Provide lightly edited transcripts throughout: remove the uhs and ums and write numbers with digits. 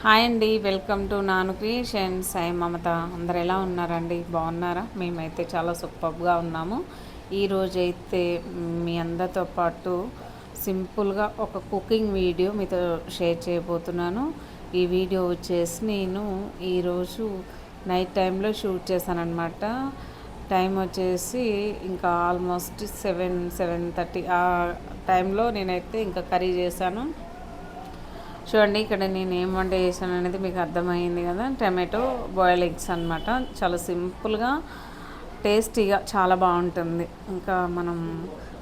Hi అండి, welcome to నాను creations. Sai మమత. అందరు ఎలా ఉన్నారండి? బాగున్నారా? మేమైతే చాలా సూపర్గా ఉన్నాము. ఈరోజైతే మీ అందరితో పాటు సింపుల్గా ఒక కుకింగ్ వీడియో మీతో షేర్ చేయబోతున్నాను. ఈ వీడియో వచ్చేసి నేను ఈరోజు నైట్ టైంలో షూట్ చేశాను అనమాట. టైం వచ్చేసి ఇంకా ఆల్మోస్ట్ 7-7:30 ఆ టైంలో నేనైతే ఇంకా కర్రీ చేశాను. చూడండి, ఇక్కడ నేను ఏం వంట చేశాను అనేది మీకు అర్థమైంది కదా. టమాటో బాయిల్ ఎగ్స్ అనమాట. చాలా సింపుల్గా టేస్టీగా చాలా బాగుంటుంది. ఇంకా మనం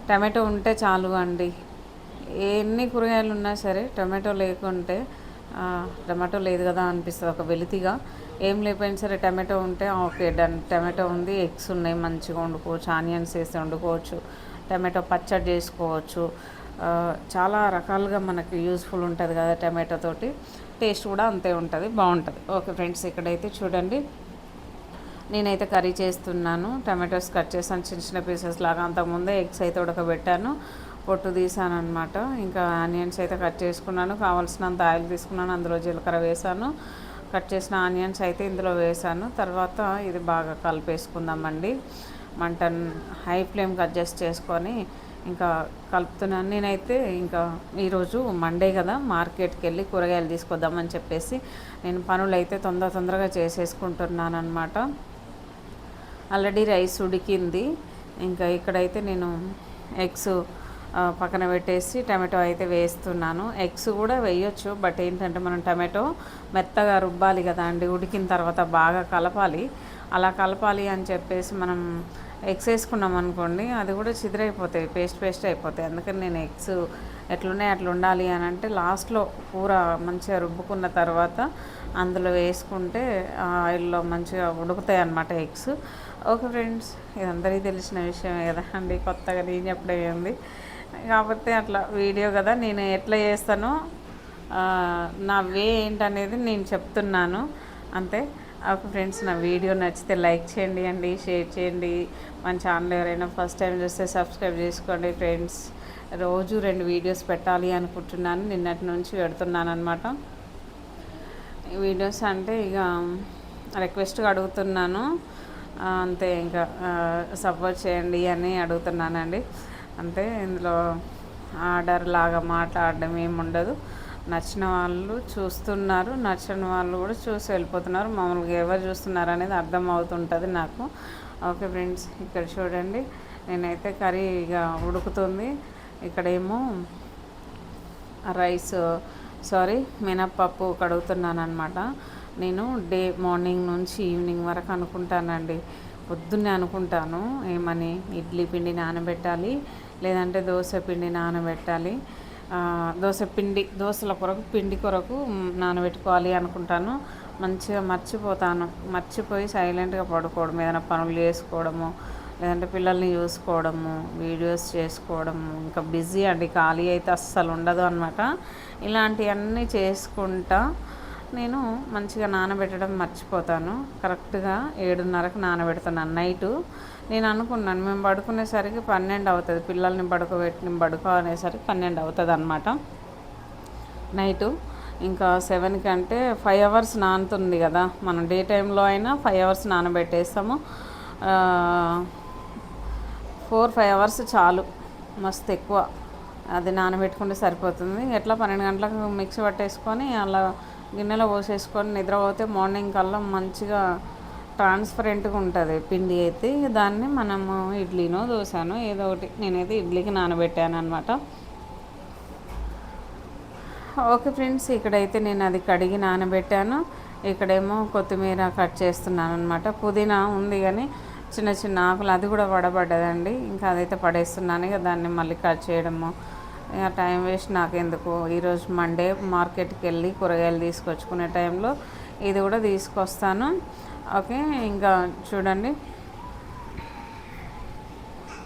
టమాటో ఉంటే చాలు అండి. ఎన్ని కూరగాయలు ఉన్నా సరే టమాటో లేకుంటే టమాటో లేదు కదా అనిపిస్తుంది. ఒక వెలితిగా ఏం లేకపోయినా సరే టమాటో ఉంటే ఓకే డన్. టమాటో ఉంది, ఎగ్స్ ఉన్నాయి, మంచిగా వండుకోవచ్చు, ఆనియన్స్ వేసి వండుకోవచ్చు, టమాటో పచ్చడి చేసుకోవచ్చు. చాలా రకాలుగా మనకి యూస్ఫుల్ ఉంటుంది కదా టమాటో తోటి. టేస్ట్ కూడా అంతే ఉంటుంది, బాగుంటుంది. ఓకే ఫ్రెండ్స్, ఇక్కడైతే చూడండి నేనైతే కర్రీ చేస్తున్నాను. టమాటోస్ కట్ చేసాను చిన్న చిన్న పీసెస్ లాగా. అంతకుముందే ఎగ్స్ అయితే ఉడకబెట్టాను, పొట్టు తీసాను అనమాట. ఇంకా ఆనియన్స్ అయితే కట్ చేసుకున్నాను, కావాల్సినంత ఆయిల్ తీసుకున్నాను, అందులో జీలకర్ర వేసాను, కట్ చేసిన ఆనియన్స్ అయితే ఇందులో వేసాను. తర్వాత ఇది బాగా కలిపేసుకుందామండి. మంటను హై ఫ్లేమ్కి అడ్జస్ట్ చేసుకొని ఇంకా కలుపుతున్నాను. నేనైతే ఇంకా ఈరోజు మండే కదా, మార్కెట్కి వెళ్ళి కూరగాయలు తీసుకొద్దామని చెప్పేసి నేను పనులు అయితే తొందరగా చేసేసుకుంటున్నాను అనమాట. ఆల్రెడీ రైస్ ఉడికింది. ఇంకా ఇక్కడైతే నేను ఎగ్స్ పక్కన పెట్టేసి టమాటో అయితే వేస్తున్నాను. ఎగ్స్ కూడా వేయొచ్చు, బట్ ఏంటంటే మనం టమాటో మెత్తగా రుబ్బాలి కదా అండి. ఉడికిన తర్వాత బాగా కలపాలి. అలా కలపాలి అని చెప్పేసి మనం ఎగ్స్ వేసుకున్నాం అనుకోండి, అది కూడా చిదిరైపోతాయి, పేస్ట్ అయిపోతాయి. అందుకని నేను ఎగ్స్ ఎట్లున్నాయి అట్లా ఉండాలి అని అంటే లాస్ట్లో కూర మంచిగా రుబ్బుకున్న తర్వాత అందులో వేసుకుంటే ఆయిల్లో మంచిగా ఉడుకుతాయి అన్నమాట ఎగ్స్. ఓకే ఫ్రెండ్స్, ఇది అందరికీ తెలిసిన విషయమే కదా అండి, కొత్తగా నేను చెప్పడం ఏంది. కాకపోతే అట్లా వీడియో కదా, నేను ఎట్లా చేస్తానో నా వే ఏంటనేది నేను చెప్తున్నాను అంతే. ఓకే ఫ్రెండ్స్, నా వీడియో నచ్చితే లైక్ చేయండి అండి, షేర్ చేయండి. మన ఛానల్ ఎవరైనా ఫస్ట్ టైం చూస్తే సబ్స్క్రైబ్ చేసుకోండి ఫ్రెండ్స్. రోజు 2 వీడియోస్ పెట్టాలి అనుకుంటున్నాను, నిన్నటి నుంచి పెడుతున్నాను అనమాట. వీడియోస్ అంటే ఇక రిక్వెస్ట్గా అడుగుతున్నాను అంతే. ఇంకా సపోర్ట్ చేయండి అని అడుగుతున్నానండి అంతే. ఇందులో ఆర్డర్ లాగా మాట్లాడడం ఏముండదు. నచ్చిన వాళ్ళు చూస్తున్నారు, నచ్చిన వాళ్ళు కూడా చూసి వెళ్ళిపోతున్నారు. మామూలుగా ఎవరు చూస్తున్నారు అనేది అర్థం అవుతుంటుంది నాకు. ఓకే ఫ్రెండ్స్, ఇక్కడ చూడండి నేనైతే కర్రీ ఇక ఉడుకుతుంది. ఇక్కడేమో రైస్ మినప్పప్పు కడుగుతున్నాను అనమాట. నేను మార్నింగ్ నుంచి ఈవినింగ్ వరకు అనుకుంటానండి. పొద్దున్నే అనుకుంటాను ఏమని, ఇడ్లీ పిండి నానబెట్టాలి, లేదంటే దోశ పిండి నానబెట్టాలి, దోశల కొరకు పిండి కొరకు నానబెట్టుకోవాలి అనుకుంటాను. మంచిగా మర్చిపోయి సైలెంట్గా పడుకోవడం, ఏదైనా పనులు చేసుకోవడము, లేదంటే పిల్లల్ని చూసుకోవడము, వీడియోస్ చేసుకోవడము, ఇంకా బిజీ అండి, ఖాళీ అయితే అస్సలు ఉండదు అనమాట. ఇలాంటివన్నీ చేసుకుంటా నేను మంచిగా నానబెట్టడం మర్చిపోతాను. కరెక్ట్గా 7:30కి నానబెడుతున్నాను నైటు. నేను అనుకున్నాను మేము పడుకునేసరికి 12 అవుతుంది, పిల్లల్ని పడుకోనేసరికి 12 అవుతుంది అనమాట నైటు. ఇంకా 7కి అంటే 5 అవర్స్ నానుతుంది కదా. మనం డే టైంలో అయినా 5 అవర్స్ నానబెట్టేస్తాము. 4-5 అవర్స్ చాలు, మస్తు ఎక్కువ. అది నానబెట్టుకుంటే సరిపోతుంది. ఎట్లా 12 గంటలకు మిక్సీ పట్టేసుకొని అలా గిన్నెలో పోసేసుకొని నిద్రపోతే మార్నింగ్ కల్లా మంచిగా ట్రాన్స్పరెంట్గా ఉంటుంది పిండి అయితే. దాన్ని మనము ఇడ్లీనో దోశనో ఏదో ఒకటి, నేనైతే ఇడ్లీకి నానబెట్టాను అనమాట. ఓకే ఫ్రెండ్స్, ఇక్కడైతే నేను అది కడిగి నానబెట్టాను. ఇక్కడేమో కొత్తిమీర కట్ చేస్తున్నాను అనమాట. పుదీనా ఉంది కానీ చిన్న చిన్న ఆకులు, అది కూడా పడబడ్డదండి. ఇంకా అదైతే పడేస్తున్నాను. ఇక దాన్ని మళ్ళీ కట్ చేయడము ఇక టైం వేస్ట్ నాకెందుకు. ఈరోజు మండే, మార్కెట్కి వెళ్ళి కూరగాయలు తీసుకొచ్చుకునే టైంలో ఇది కూడా తీసుకొస్తాను. ఓకే, ఇంకా చూడండి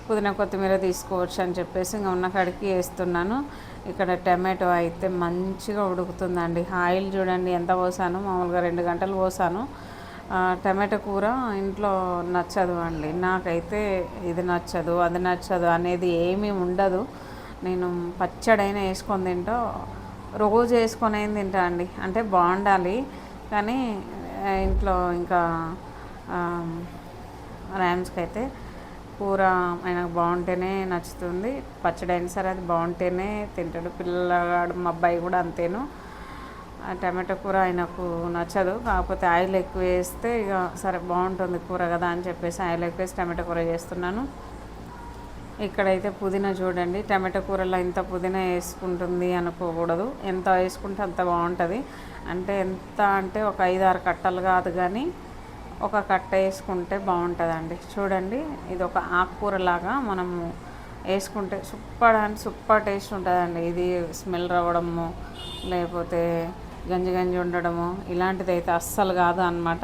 పుదీనా కొత్తిమీర తీసుకోవచ్చు అని చెప్పేసి ఇంకా ఉన్న కాడికి వేస్తున్నాను. ఇక్కడ టమాటో అయితే మంచిగా ఉడుకుతుందండి. ఆయిల్ చూడండి ఎంత పోసాను, మామూలుగా 2 గంటలు పోసాను. టమాటో కూర ఇంట్లో నచ్చదు అండి నాకైతే. ఇది నచ్చదు అది నచ్చదు అనేది ఏమీ ఉండదు. నేను పచ్చడైనా వేసుకొని తింటా, రోజు వేసుకొని ఏం తింటా అండి, అంటే బాగుండాలి కానీ ఇంట్లో ఇంకా ర్యామ్స్కి అయితే కూర ఆయనకు బాగుంటేనే నచ్చుతుంది. పచ్చడి అయినా సరే అది బాగుంటేనే తింటాడు. పిల్లగాడు మా అబ్బాయి కూడా అంతేను. టమాటో కూర ఆయనకు నచ్చదు, కాకపోతే ఆయిల్ ఎక్కువ వేస్తే ఇక సరే బాగుంటుంది కూర కదా అని చెప్పేసి ఆయిల్ ఎక్కువ వేసి టమాటో కూర చేస్తున్నాను. ఇక్కడైతే పుదీనా చూడండి, టమాటో కూరలో ఇంత పుదీనా వేసుకుంటుంది అనుకోకూడదు, ఎంత వేసుకుంటే అంత బాగుంటుంది. అంటే ఎంత అంటే ఒక 5-6 కట్టలు కాదు కానీ ఒక కట్ట వేసుకుంటే బాగుంటుందండి. చూడండి, ఇది ఒక ఆకుకూరలాగా మనము వేసుకుంటే సూపర్ అంటే సూపర్ టేస్ట్ ఉంటుందండి. ఇది స్మెల్ రావడము లేకపోతే గంజి గంజి ఉండడము ఇలాంటిది అయితే అస్సలు కాదు అన్నమాట.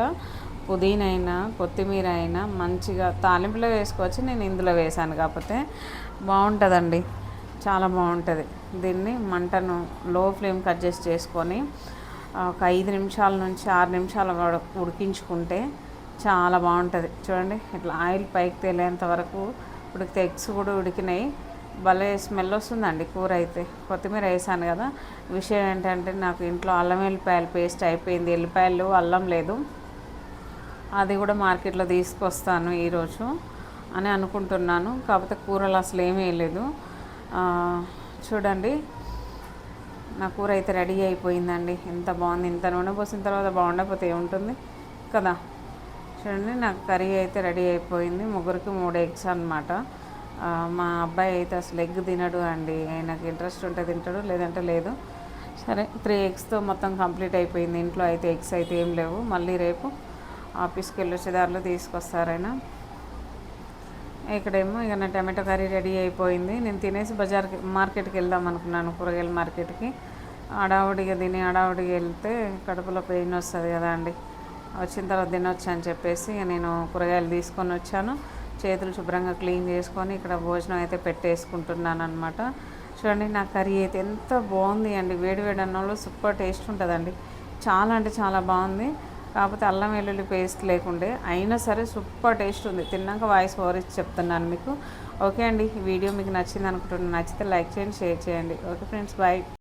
పుదీనా అయినా కొత్తిమీర అయినా మంచిగా తాలింపులో వేసుకోవచ్చు, నేను ఇందులో వేసాను కాకపోతే బాగుంటుందండి, చాలా బాగుంటుంది. దీన్ని మంటను లో ఫ్లేమ్కి అడ్జస్ట్ చేసుకొని ఒక 5 నిమిషాల నుంచి 6 నిమిషాల ఉడికించుకుంటే చాలా బాగుంటుంది. చూడండి, ఇట్లా ఆయిల్ పైకి తేలేంత వరకు ఉడికితే ఎగ్స్ కూడా ఉడికినాయి. భలే స్మెల్ వస్తుందండి కూర అయితే. కొత్తిమీర వేసాను కదా. విషయం ఏంటంటే నాకు ఇంట్లో అల్లం వెల్లిపాయల పేస్ట్ అయిపోయింది, ఎల్లిపాయలు అల్లం లేదు, అది కూడా మార్కెట్లో తీసుకొస్తాను ఈరోజు అని అనుకుంటున్నాను. కాకపోతే కూరలు అసలు ఏమీ వేయలేదు. చూడండి, నా కూర అయితే రెడీ అయిపోయిందండి. ఎంత బాగుంది. ఇంత నూనె పోసిన తర్వాత బాగుండకపోతే ఏముంటుంది కదా. చూడండి, నాకు కర్రీ అయితే రెడీ అయిపోయింది. ముగ్గురికి 3 ఎగ్స్ అనమాట. మా అబ్బాయి అయితే అసలు ఎగ్ తినడు అండి, ఆయనకు ఇంట్రెస్ట్ ఉంటే తింటాడు, లేదంటే లేదు. సరే, 3 ఎగ్స్తో మొత్తం కంప్లీట్ అయిపోయింది. ఇంట్లో అయితే ఎగ్స్ అయితే ఏం లేవు. మళ్ళీ రేపు ఆఫీస్కి వెళ్ళొచ్చేదారిలో తీసుకొస్తారైనా. ఇక్కడేమో ఇక నా టమాటో కర్రీ రెడీ అయిపోయింది. నేను తినేసి మార్కెట్కి వెళ్దాం అనుకున్నాను, కూరగాయల మార్కెట్కి. హడావుడిగా తిని హడావుడిగా వెళ్తే కడుపులో పెయిన్ వస్తుంది కదా అండి. వచ్చిన తర్వాత తినొచ్చు అని చెప్పేసి నేను కూరగాయలు తీసుకొని వచ్చాను. చేతులు శుభ్రంగా క్లీన్ చేసుకొని ఇక్కడ భోజనం అయితే పెట్టేసుకుంటున్నాను అనమాట. చూడండి, నా కర్రీ అయితే ఎంత బాగుంది అండి. వేడి వేడి అన్నంలో సూపర్ టేస్ట్ ఉంటుందండి. చాలా అంటే చాలా బాగుంది. కాకపోతే అల్లం వెల్లుల్లి పేస్ట్ లేకుండే అయినా సరే సూపర్ టేస్ట్ ఉంది. తిన్నాక వాయిస్ ఓవర్ ఇచ్చి చెప్తున్నాను మీకు. ఓకే అండి, ఈ వీడియో మీకు నచ్చింది అనుకుంటున్నాను. నచ్చితే లైక్ చేయండి, షేర్ చేయండి. Okay friends, bye.